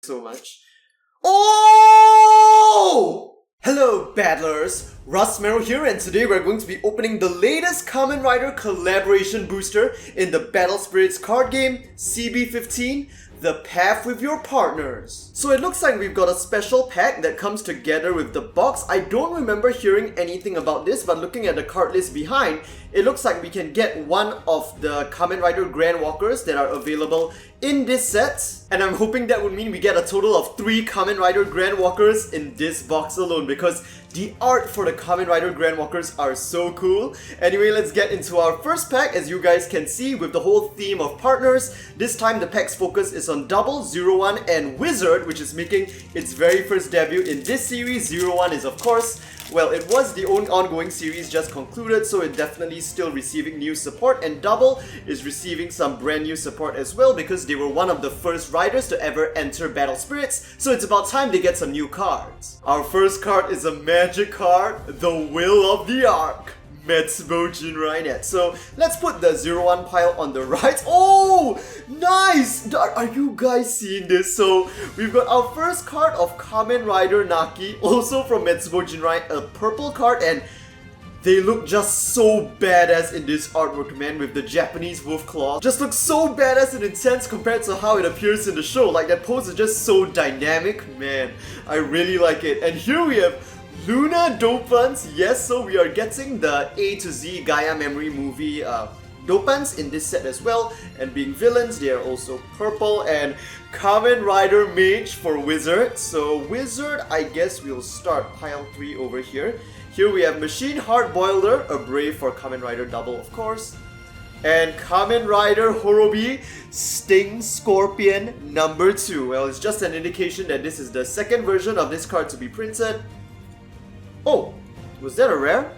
so much. Oh! Hello battlers, Russ Merrill here, and today we're going to be opening the latest Kamen Rider Collaboration Booster in the Battle Spirits card game, CB15, The Path with Your Partners. So it looks like we've got a special pack that comes together with the box. I don't remember hearing anything about this, but looking at the card list behind, it looks like we can get one of the Kamen Rider Grand Walkers that are available in this set. And I'm hoping that would mean we get a total of 3 Kamen Rider Grand Walkers in this box alone, because the art for the Kamen Rider Grand Walkers are so cool. Anyway, let's get into our first pack. As you guys can see, with the whole theme of partners, this time the pack's focus is on Double, 01, and Wizard, which is making its very first debut in this series. 01 is, of course, well, it was the ongoing series just concluded, so it's definitely still receiving new support, and Double is receiving some brand new support as well because they were one of the first riders to ever enter Battle Spirits, so it's about time they get some new cards. Our first card is a magic card, the Will of the Arc, Metsubo Jinrai. So let's put the 01 pile on the right. Oh, nice! Are you guys seeing this? So we've got our first card of Kamen Rider Naki, also from Metsubo Jinrai, a purple card, and they look just so badass in this artwork, man, with the Japanese wolf claw. Just looks so badass and intense compared to how it appears in the show. Like, that pose is just so dynamic, man. I really like it. And here we have Luna Dopants. Yes, so we are getting the A to Z Gaia Memory movie Dopants in this set as well. And being villains, they are also purple. And Kamen Rider Mage for Wizard. So Wizard, I guess we'll start pile 3 over here. Here we have Machine Heart Boiler, a Brave for Kamen Rider Double, of course. And Kamen Rider Horobi, Sting Scorpion number 2. Well, it's just an indication that this is the second version of this card to be printed. Oh, was that a rare?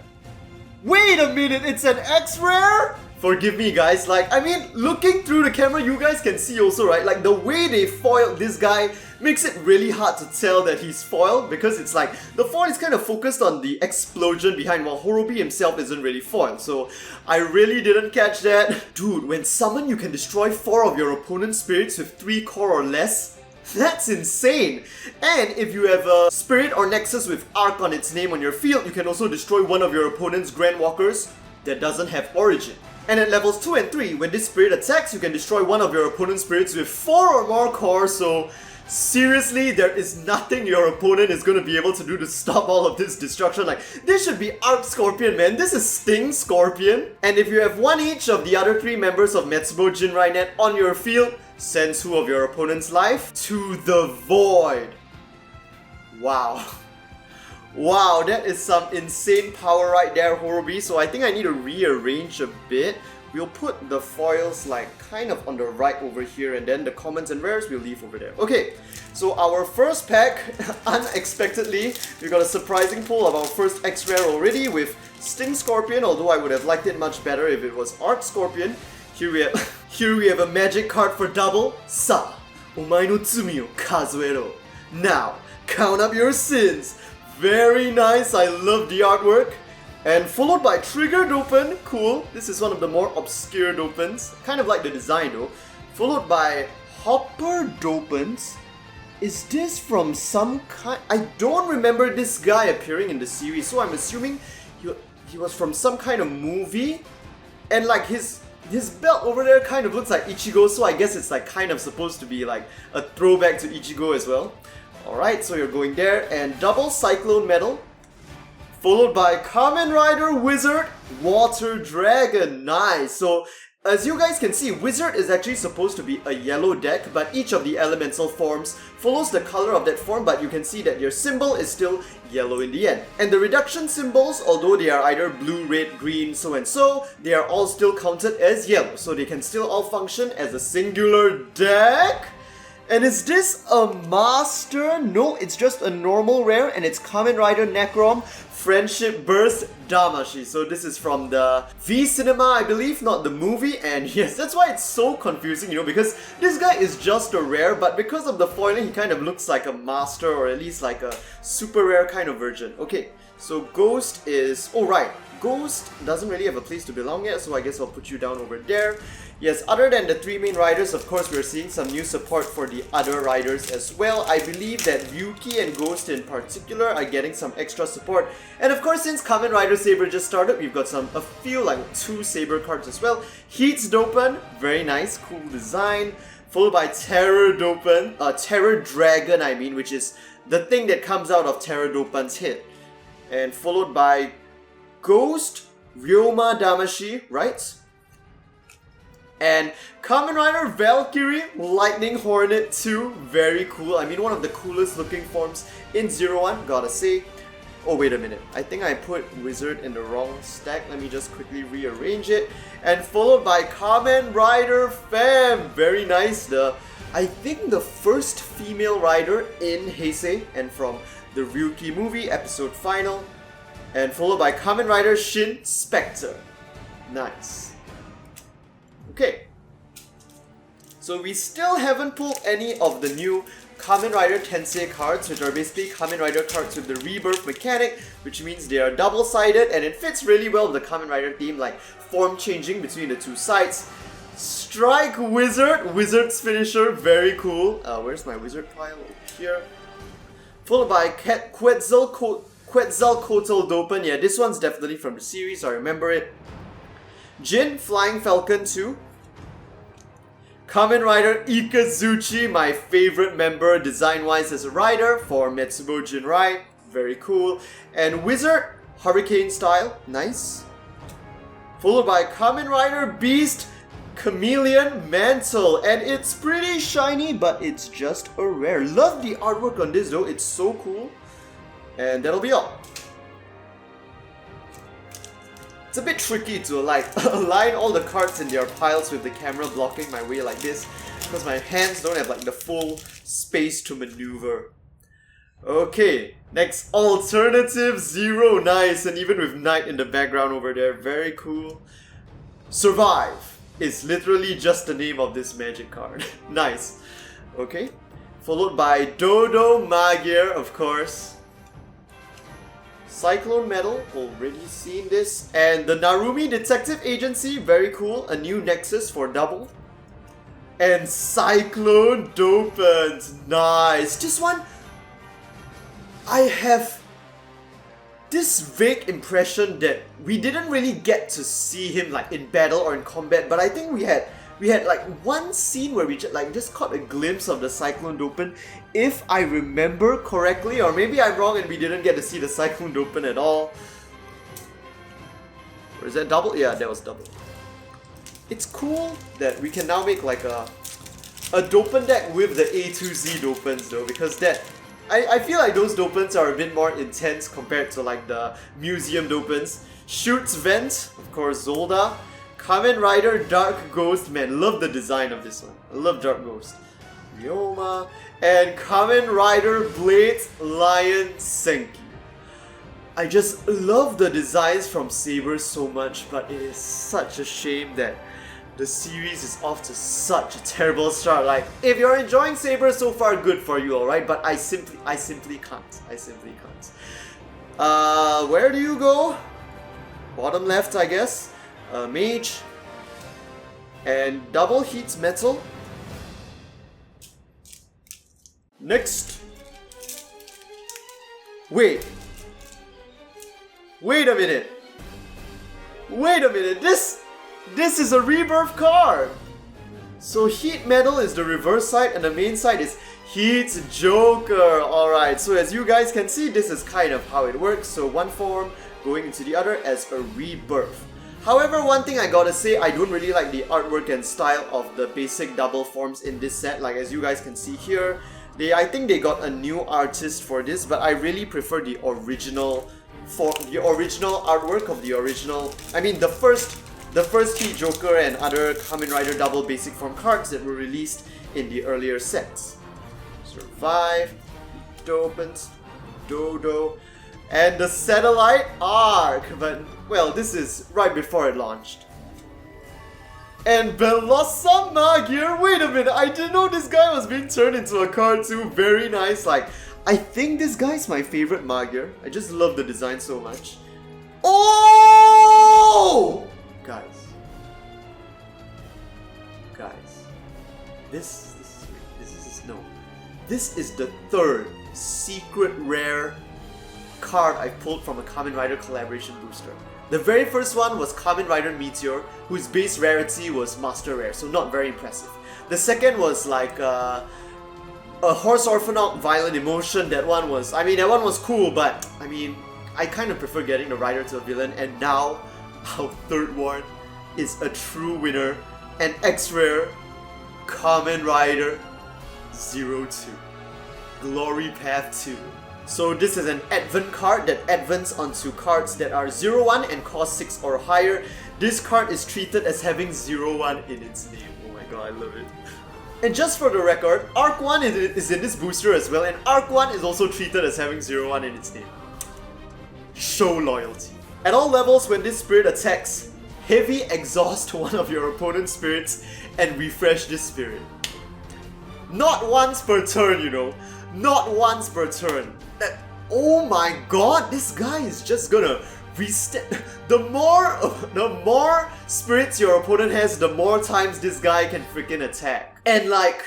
Wait a minute, it's an X-Rare? Forgive me guys, like, I mean, looking through the camera, you guys can see also, right? Like, the way they foiled this guy makes it really hard to tell that he's foiled, because it's like, the foil is kind of focused on the explosion behind, while Horobi himself isn't really foiled, so I really didn't catch that. Dude, when summoned, you can destroy 4 of your opponent's spirits with 3 core or less. That's insane! And if you have a spirit or nexus with Arc on its name on your field, you can also destroy one of your opponent's Grand Walkers that doesn't have origin. And at levels 2 and 3, when this spirit attacks, you can destroy one of your opponent's spirits with 4 or more cores, so seriously, there is nothing your opponent is going to be able to do to stop all of this destruction. Like, this should be Arc Scorpion, man. This is Sting Scorpion. And if you have one each of the other 3 members of Metsubo Jinrai Net on your field, send 2 of your opponent's life to the void. Wow. Wow, that is some insane power right there, Horobi. So I think I need to rearrange a bit. We'll put the foils like kind of on the right over here, and then the commons and rares we'll leave over there. Okay, so our first pack, unexpectedly, we got a surprising pull of our first X-Rare already with Sting Scorpion, although I would have liked it much better if it was Arc Scorpion. Here we have a magic card for Double. Sa, omae no tsumi o kazuero. Now, count up your sins. Very nice, I love the artwork. And followed by Trigger Dopen, cool. This is one of the more obscure Dopens. Kind of like the design though. Followed by Hopper Dopens. Is this from some kind... I don't remember this guy appearing in the series, so I'm assuming he was from some kind of movie. And like his belt over there kind of looks like Ichigo, so I guess it's like kind of supposed to be like a throwback to Ichigo as well. Alright, so you're going there, and Double Cyclone Medal. Followed by Kamen Rider Wizard, Water Dragon. Nice! So, as you guys can see, Wizard is actually supposed to be a yellow deck, but each of the elemental forms follows the color of that form, but you can see that your symbol is still yellow in the end. And the reduction symbols, although they are either blue, red, green, so and so, they are all still counted as yellow, so they can still all function as a singular deck. And is this a master? No, it's just a normal rare, and it's Kamen Rider Necrom Friendship Burst Damashi. So this is from the V Cinema, I believe, not the movie. And yes, that's why it's so confusing, you know, because this guy is just a rare, but because of the foiling, he kind of looks like a master, or at least like a super rare kind of version. Okay, so Ghost is... oh right, Ghost doesn't really have a place to belong yet, so I guess I'll put you down over there. Yes, other than the 3 main riders, of course, we're seeing some new support for the other riders as well. I believe that Ryuki and Ghost in particular are getting some extra support. And of course, since Kamen Rider Saber just started, we've got a few, like 2 Saber cards as well. Heat's Dopen, very nice, cool design. Followed by Terror Dopen, Terror Dragon I mean, which is the thing that comes out of Terror Dopen's head. And followed by Ghost Ryoma Damashi, right? And Kamen Rider Valkyrie Lightning Hornet 2, very cool. I mean, one of the coolest looking forms in 01, gotta say. Oh, wait a minute. I think I put Wizard in the wrong stack. Let me just quickly rearrange it. And followed by Kamen Rider Femme, very nice. I think the first female rider in Heisei and from the Ryuki movie episode final. And followed by Kamen Rider Shin Spectre. Nice. Okay. So we still haven't pulled any of the new Kamen Rider Tencei cards, which are basically Kamen Rider cards with the rebirth mechanic, which means they are double-sided and it fits really well with the Kamen Rider theme, like form changing between the 2 sides. Strike Wizard, Wizard's finisher, very cool. Where's my Wizard pile? Over here. Followed by Quetzalcoatl Dopen. Yeah, this one's definitely from the series, I remember it. Jin, Flying Falcon 2. Kamen Rider Ikazuchi, my favorite member design-wise as a rider for Metsubo Jinrai, very cool. And Wizard, Hurricane style, nice. Followed by Kamen Rider Beast Chameleon Mantle, and it's pretty shiny, but it's just a rare. Love the artwork on this though, it's so cool. And that'll be all. It's a bit tricky to like align all the cards in their piles with the camera blocking my way like this, because my hands don't have like the full space to maneuver. Okay, next Alternative Zero, nice, and even with Knight in the background over there, very cool. Survive is literally just the name of this magic card. Nice. Okay, followed by Dodo Magier, of course. Cyclone Medal, already seen this. And the Narumi Detective Agency, very cool. A new Nexus for double. And Cyclone Dopens, nice. This one, I have this vague impression that we didn't really get to see him like in battle or in combat, but I think we had like one scene where we just caught a glimpse of the Cyclone Dopen, if I remember correctly, or maybe I'm wrong and we didn't get to see the Cyclone Dopen at all. Or is that double? Yeah, that was double. It's cool that we can now make like a Dopen deck with the A to Z Dopens though, because that I feel like those Dopens are a bit more intense compared to like the museum Dopens. Shoots Vent, of course Zolda. Kamen Rider Dark Ghost, man, love the design of this one. I love Dark Ghost. Ryoma. And Kamen Rider Blades Lion Senki. I just love the designs from Saber so much, but it is such a shame that the series is off to such a terrible start. Like, if you're enjoying Saber so far, good for you, alright? But I simply can't. I simply can't. Where do you go? Bottom left, I guess. Mage, and double heats metal. Next. Wait a minute. This is a rebirth card. So heat metal is the reverse side and the main side is Heat's Joker. Alright, so as you guys can see, this is kind of how it works. So one form going into the other as a rebirth. However, one thing I gotta say, I don't really like the artwork and style of the basic double forms in this set. Like as you guys can see here, I think they got a new artist for this, but I really prefer the original artwork of the original. I mean, the first Heat Joker and other Kamen Rider double basic form cards that were released in the earlier sets. Survive, Dopens, Dodo. And the Satellite Arc, but, well, this is right before it launched. And Velosa Magier, wait a minute, I didn't know this guy was being turned into a card too, very nice. Like, I think this guy's my favorite Magier, I just love the design so much. Oh! Oh! Guys. This is the third secret rare card I pulled from a Kamen Rider Collaboration Booster. The very first one was Kamen Rider Meteor, whose base rarity was Master Rare, so not very impressive. The second was like a Horse Orphanaut Violent Emotion. That one was cool, but I mean, I kind of prefer getting the rider to a villain, and now our third one is a true winner, an X-Rare Kamen Rider 02. Glory Path 2. So this is an advent card that advents onto cards that are 0-1 and cost 6 or higher. This card is treated as having 0-1 in its name. Oh my god, I love it. And just for the record, Arc 1 is in this booster as well, and Arc 1 is also treated as having 0-1 in its name. Show loyalty. At all levels, when this spirit attacks, heavy exhaust one of your opponent's spirits and refresh this spirit. Not once per turn, you know. Not once per turn. Oh my god, this guy is just gonna reset. The more spirits your opponent has, the more times this guy can freaking attack. And like,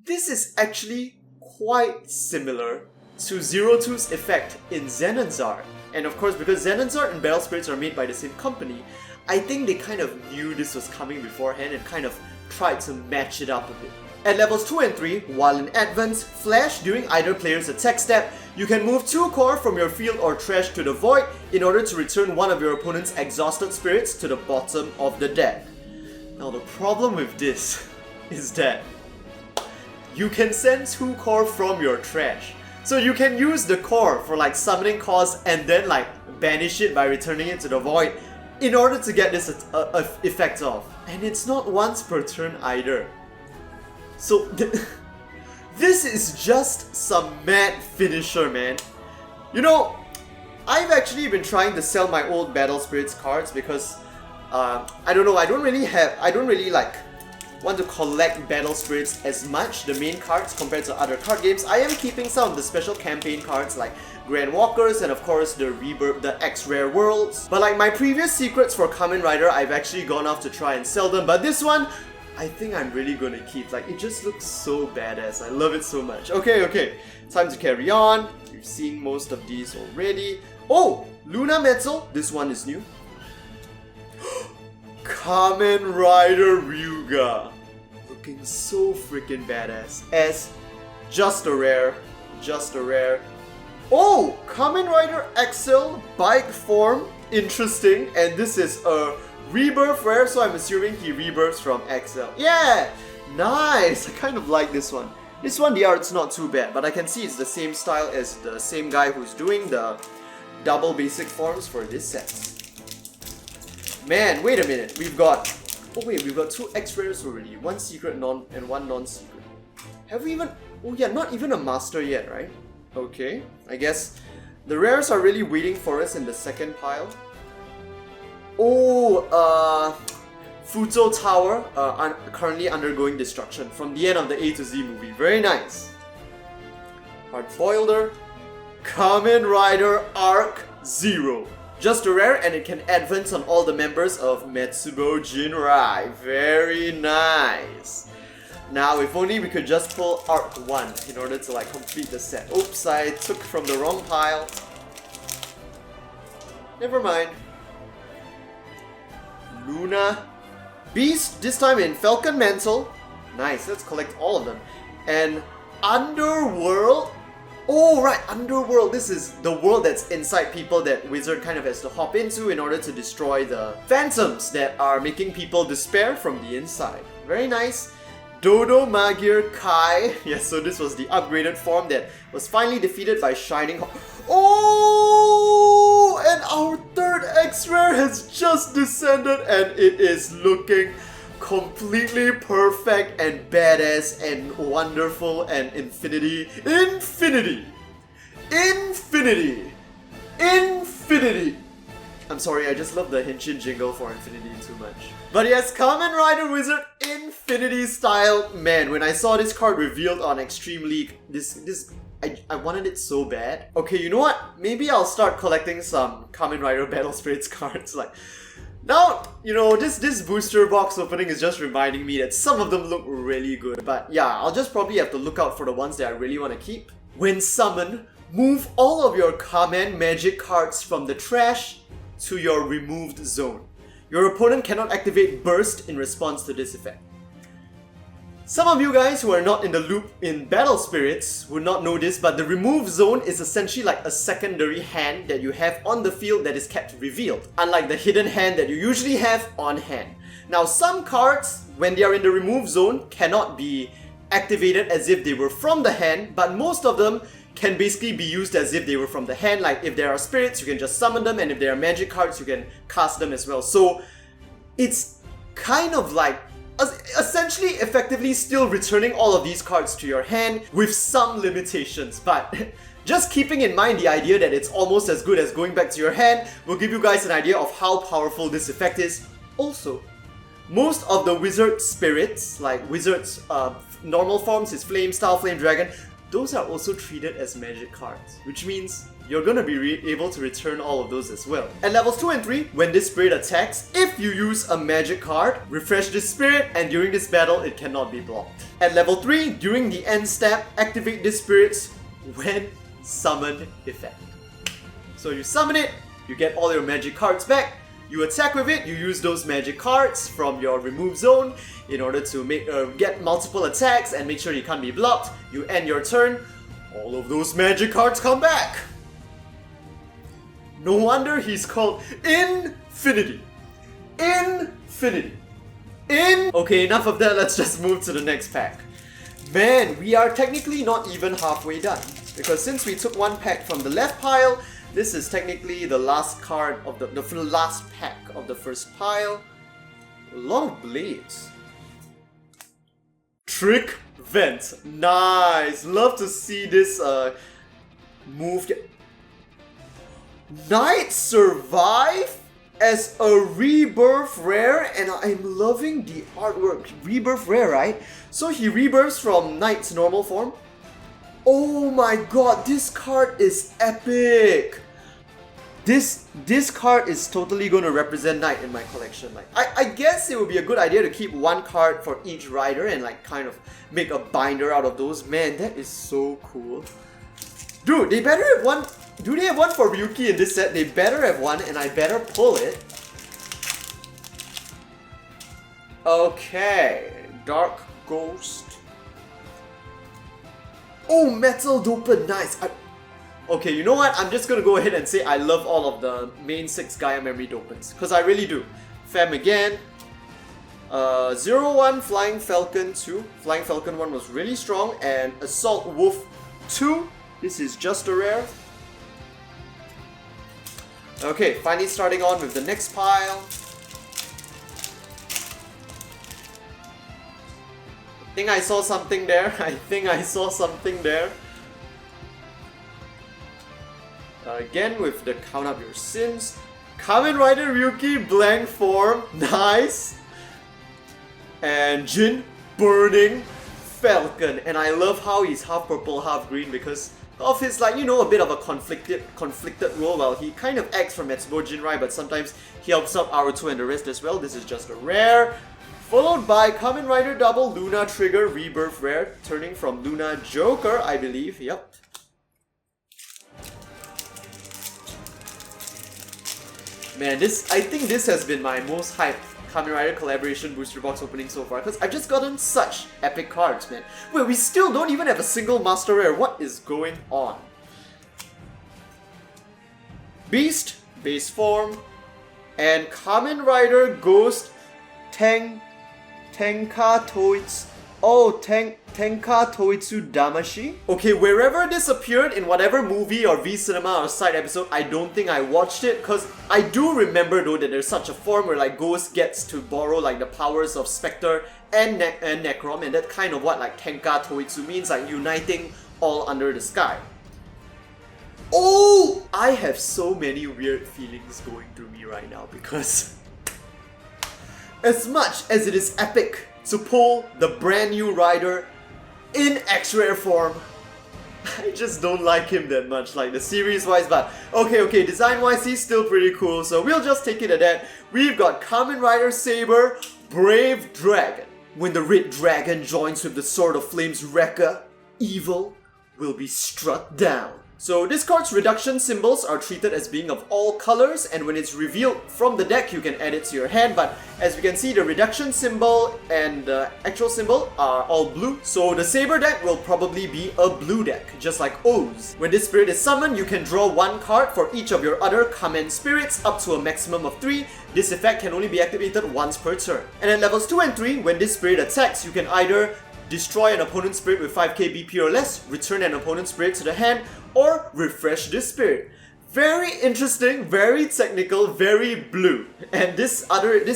this is actually quite similar to 02's effect in Zenonzard. And of course, because Zenonzard and Battle Spirits are made by the same company, I think they kind of knew this was coming beforehand and kind of tried to match it up a bit. At levels 2 and 3, while in Advance, Flash during either player's attack step, you can move 2 core from your field or trash to the void in order to return one of your opponent's exhausted spirits to the bottom of the deck. Now the problem with this is that you can send 2 core from your trash. So you can use the core for like summoning cores and then like banish it by returning it to the void in order to get this effect off. And it's not once per turn either. So this is just some mad finisher, man. You know, I've actually been trying to sell my old Battle Spirits cards because I don't really like want to collect Battle Spirits as much, the main cards, compared to other card games. I am keeping some of the special campaign cards like Grand Walkers and of course the X-Rare Worlds. But like my previous secrets for Kamen Rider, I've actually gone off to try and sell them, but this one, I think I'm really gonna keep. Like, it just looks so badass. I love it so much. Okay. Time to carry on. You've seen most of these already. Oh! Luna Metal. This one is new. Kamen Rider Ryuga. Looking so freaking badass. As just a rare. Oh! Kamen Rider XL Bike Form. Interesting. And this is a Rebirth rare, so I'm assuming he rebirths from XL. Yeah! Nice! I kind of like this one. This one, the art's not too bad, but I can see it's the same style as the same guy who's doing the double basic forms for this set. Man, wait a minute. We've got 2 X-rares already. 1 secret and 1 non-secret. Have we even... Oh yeah, not even a master yet, right? Okay. I guess the rares are really waiting for us in the second pile. Oh, Futo Tower, currently undergoing destruction from the end of the A to Z movie. Very nice. Hard-boilder, Kamen Rider Arc 0. Just a rare, and it can advance on all the members of Metsubo Jinrai. Very nice. Now, if only we could just pull Arc 1 in order to like complete the set. Oops, I took from the wrong pile. Never mind. Luna Beast, this time in Falcon Mantle. Nice, let's collect all of them. And Underworld. Oh right, Underworld. This is the world that's inside people that Wizard kind of has to hop into in order to destroy the phantoms that are making people despair from the inside. Very nice. Dodo Magir Kai. Yes, so this was the upgraded form that was finally defeated by Shining Oh! And our third X-Rare has just descended and it is looking completely perfect and badass and wonderful and infinity. I'm sorry, I just love the Henshin jingle for Infinity too much. But yes, Kamen Rider Wizard Infinity style. Man, when I saw this card revealed on Extreme League, I wanted it so bad. Okay, you know what? Maybe I'll start collecting some Kamen Rider Battle Spirits cards. Like, now, you know, this booster box opening is just reminding me that some of them look really good. But yeah, I'll just probably have to look out for the ones that I really want to keep. When summoned, move all of your Kamen magic cards from the trash to your removed zone. Your opponent cannot activate Burst in response to this effect. Some of you guys who are not in the loop in Battle Spirits would not know this, but the remove zone is essentially like a secondary hand that you have on the field that is kept revealed, unlike the hidden hand that you usually have on hand. Now, some cards, when they are in the remove zone, cannot be activated as if they were from the hand, but most of them can basically be used as if they were from the hand. Like if there are spirits, you can just summon them, and if there are magic cards, you can cast them as well. So it's kind of like essentially effectively still returning all of these cards to your hand with some limitations, but just keeping in mind the idea that it's almost as good as going back to your hand will give you guys an idea of how powerful this effect is. Also, most of the wizard spirits, like wizard's normal forms, his flame style, flame dragon, those are also treated as magic cards, which means you're gonna be able to return all of those as well. At levels 2 and 3, when this spirit attacks, if you use a magic card, refresh this spirit, and during this battle, it cannot be blocked. At level 3, during the end step, activate this spirit's when summoned effect. So you summon it, you get all your magic cards back, you attack with it, you use those magic cards from your remove zone in order to get multiple attacks and make sure you can't be blocked. You end your turn, all of those magic cards come back. No wonder he's called Infinity. Infinity. Okay, enough of that, let's just move to the next pack. Man, we are technically not even halfway done, because since we took one pack from the left pile, this is technically the last card of the last pack of the first pile. A lot of blades. Trick Vent. Nice. Love to see this move. Knight survive as a rebirth rare, and I'm loving the artwork. Rebirth rare, right? So he rebirths from Knight's normal form. Oh my god, this card is epic. This card is totally going to represent Knight in my collection. Like, I guess it would be a good idea to keep one card for each rider and like kind of make a binder out of those. Man, that is so cool. Dude, they better have one. Do they have one for Ryuki in this set? They better have one, and I better pull it. Okay, Dark Ghost. Oh, Metal Dopen, nice. Okay, you know what? I'm just gonna go ahead and say I love all of the main 6 Gaia Memory Dopens, because I really do. Fem again. 0-1 Flying Falcon 2. Flying Falcon 1 was really strong, and Assault Wolf 2. This is just a rare. Okay, finally starting on with the next pile. I think I saw something there. Again with the Count Up Your Sins. Kamen Rider Ryuki blank form. Nice. And Jin Burning Falcon. And I love how he's half purple, half green because of his, like, you know, a bit of a conflicted role. Well, he kind of acts from Metsubo Jinrai, but sometimes he helps out Aruto and the rest as well. This is just a rare. Followed by Kamen Rider Double Luna Trigger Rebirth Rare, turning from Luna Joker, I believe. Yep. Man, I think this has been my most hyped Kamen Rider Collaboration Booster Box opening so far, because I've just gotten such epic cards, man. Wait, we still don't even have a single Master Rare. What is going on? Beast, base form, and Kamen Rider Ghost Tenka Toitsu. Oh, Tenka Toitsu Damashi? Okay, wherever this appeared in whatever movie or V-Cinema or side episode, I don't think I watched it, because I do remember though that there's such a form where like Ghost gets to borrow like the powers of Spectre and Necrom, and that's kind of what like Tenka Toitsu means, like uniting all under the sky. Oh! I have so many weird feelings going through me right now because as much as it is epic to pull the brand new rider in X-Rare form, I just don't like him that much, like the series wise, but okay, design wise he's still pretty cool, so we'll just take it at that. We've got Kamen Rider Saber, Brave Dragon. When the red dragon joins with the Sword of Flames Rekka, evil will be struck down. So this card's reduction symbols are treated as being of all colors, and when it's revealed from the deck you can add it to your hand, but as we can see the reduction symbol and the actual symbol are all blue, so the Saber deck will probably be a blue deck, just like O's. When this spirit is summoned, you can draw one card for each of your other Kamen spirits up to a maximum of 3. This effect can only be activated once per turn. And at levels 2 and 3, when this spirit attacks, you can either destroy an opponent's spirit with 5k BP or less, return an opponent's spirit to the hand, or refresh this spirit. Very interesting, very technical, very blue. And this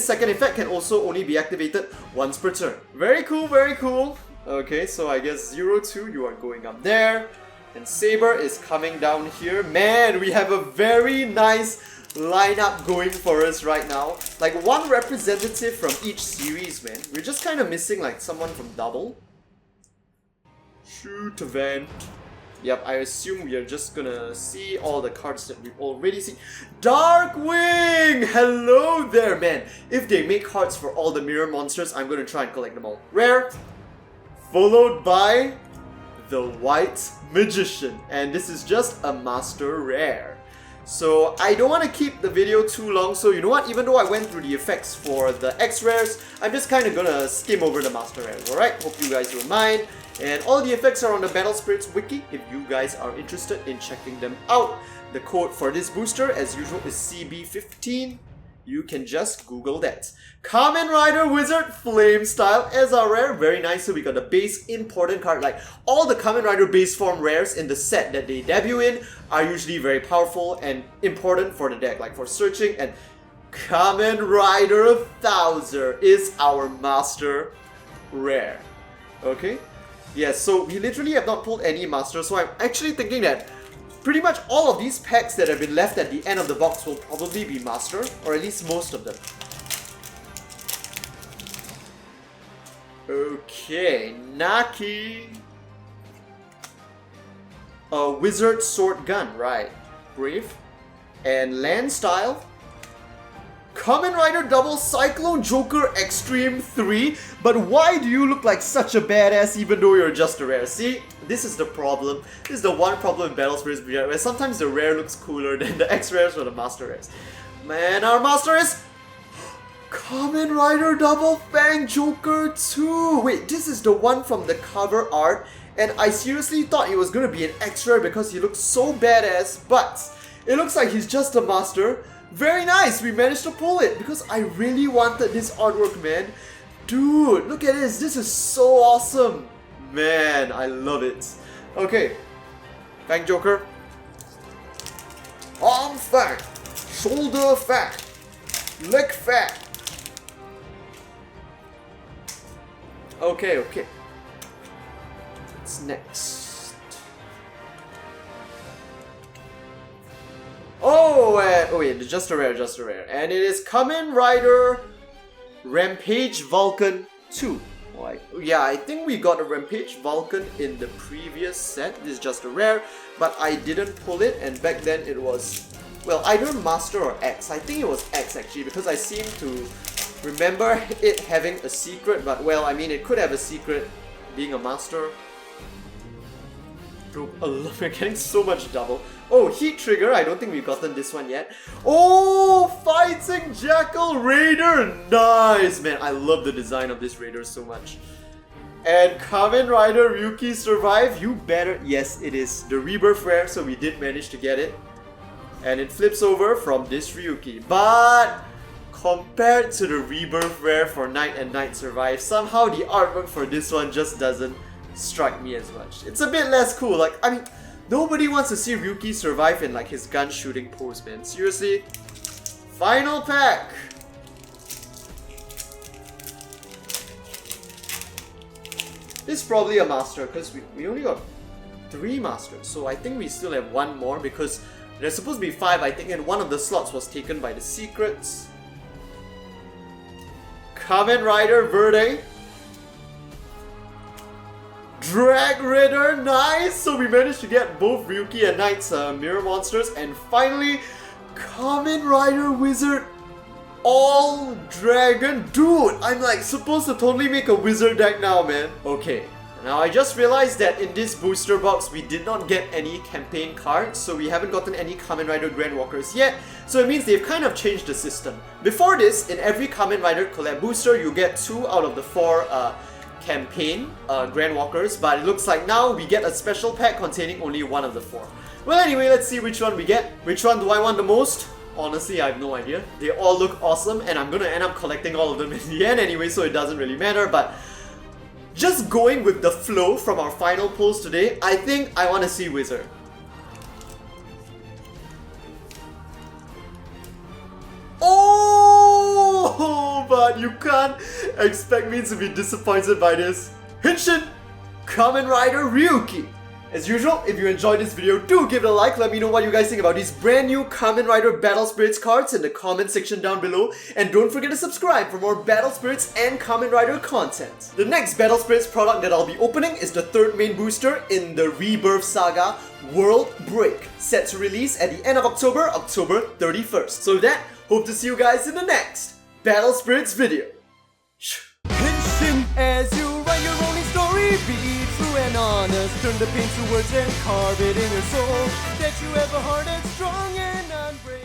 second effect can also only be activated once per turn. Very cool, very cool. Okay, so I guess 0-2, you are going up there. And Saber is coming down here. Man, we have a very nice lineup going for us right now. Like one representative from each series, man. We're just kind of missing like someone from Double. Shoot event. Yep, I assume we are just gonna see all the cards that we've already seen. Darkwing! Hello there, man! If they make cards for all the mirror monsters, I'm gonna try and collect them all. Rare, followed by the White Magician. And this is just a master rare. So I don't want to keep the video too long, so you know what, even though I went through the effects for the X-Rares, I'm just kind of gonna skim over the Master Rares, alright? Hope you guys don't mind. And all the effects are on the Battle Spirits wiki if you guys are interested in checking them out. The code for this booster, as usual, is CB15. You can just Google that. Kamen Rider Wizard Flame Style as our rare. Very nice. So we got the base important card. Like all the Kamen Rider base form rares in the set that they debut in are usually very powerful and important for the deck. Like for searching. And Kamen Rider Thouser is our master rare. Okay. Yes, so we literally have not pulled any master. So I'm actually thinking that pretty much all of these packs that have been left at the end of the box will probably be master, or at least most of them. Okay, Naki. A Wizard Sword Gun, right. Brave. And Land Style. Kamen Rider Double Cyclone Joker Extreme 3. But why do you look like such a badass even though you're just a rare? See, this is the problem. This is the one problem in Battle Spirits where sometimes the rare looks cooler than the X-Rares or the Master Rares. Man, our Master is Kamen Rider Double Fang Joker 2. Wait, this is the one from the cover art. And I seriously thought it was going to be an X-Rare because he looks so badass. But it looks like he's just a Master. Very nice, we managed to pull it because I really wanted this artwork, man. Dude, look at this. This is so awesome. Man, I love it. Okay. Fang Joker. Arm Fang. Shoulder Fang. Leg Fang. Okay. What's next? Oh wait, just a rare. And it is Kamen Rider Rampage Vulcan 2. Like, yeah, I think we got a Rampage Vulcan in the previous set. This is just a rare, but I didn't pull it, and back then it was, well, either Master or X. I think it was X actually, because I seem to remember it having a secret, but well, I mean, it could have a secret being a Master. We're getting so much double. Oh, Heat Trigger. I don't think we've gotten this one yet. Oh, Fighting Jackal Raider. Nice, man. I love the design of this Raider so much. And Kamen Rider Ryuki Survive. You better. Yes, it is the Rebirth rare, so we did manage to get it. And it flips over from this Ryuki. But compared to the Rebirth rare for Night and Night Survive, somehow the artwork for this one just doesn't strike me as much. It's a bit less cool. Like, I mean, nobody wants to see Ryuki survive in like his gun shooting pose, man. Seriously. Final pack. This is probably a master because we only got 3 masters. So I think we still have 1 more because there's supposed to be 5, I think, and one of the slots was taken by the secrets. Kamen Rider Verde. Drag Rider, nice! So we managed to get both Ryuki and Knight's mirror monsters, and finally, Kamen Rider Wizard all dragon. Dude, I'm like supposed to totally make a wizard deck now, man. Okay, now I just realized that in this booster box we did not get any campaign cards, so we haven't gotten any Kamen Rider Grand Walkers yet, so it means they've kind of changed the system. Before this, in every Kamen Rider Collab booster you get 2 out of the 4 campaign Grand Walkers, but it looks like now we get a special pack containing only 1 of the 4. Well, anyway, let's see which one we get. Which one do I want the most? Honestly, I have no idea. They all look awesome, and I'm gonna end up collecting all of them in the end anyway, so it doesn't really matter, but just going with the flow from our final pulls today, I think I want to see Wizard. Oh, but you can't expect me to be disappointed by this. Henshin, Kamen Rider Ryuki. As usual, if you enjoyed this video, do give it a like. Let me know what you guys think about these brand new Kamen Rider Battle Spirits cards in the comment section down below. And don't forget to subscribe for more Battle Spirits and Kamen Rider content. The next Battle Spirits product that I'll be opening is the 3rd main booster in the Rebirth Saga, World Break, set to release at the end of October, October 31st. So with that, hope to see you guys in the next Battle Spirits video. Henshin, as you write your only story, be true and honest. Turn the pain to words and carve it in your soul. That you have a heart that's strong and unbreakable.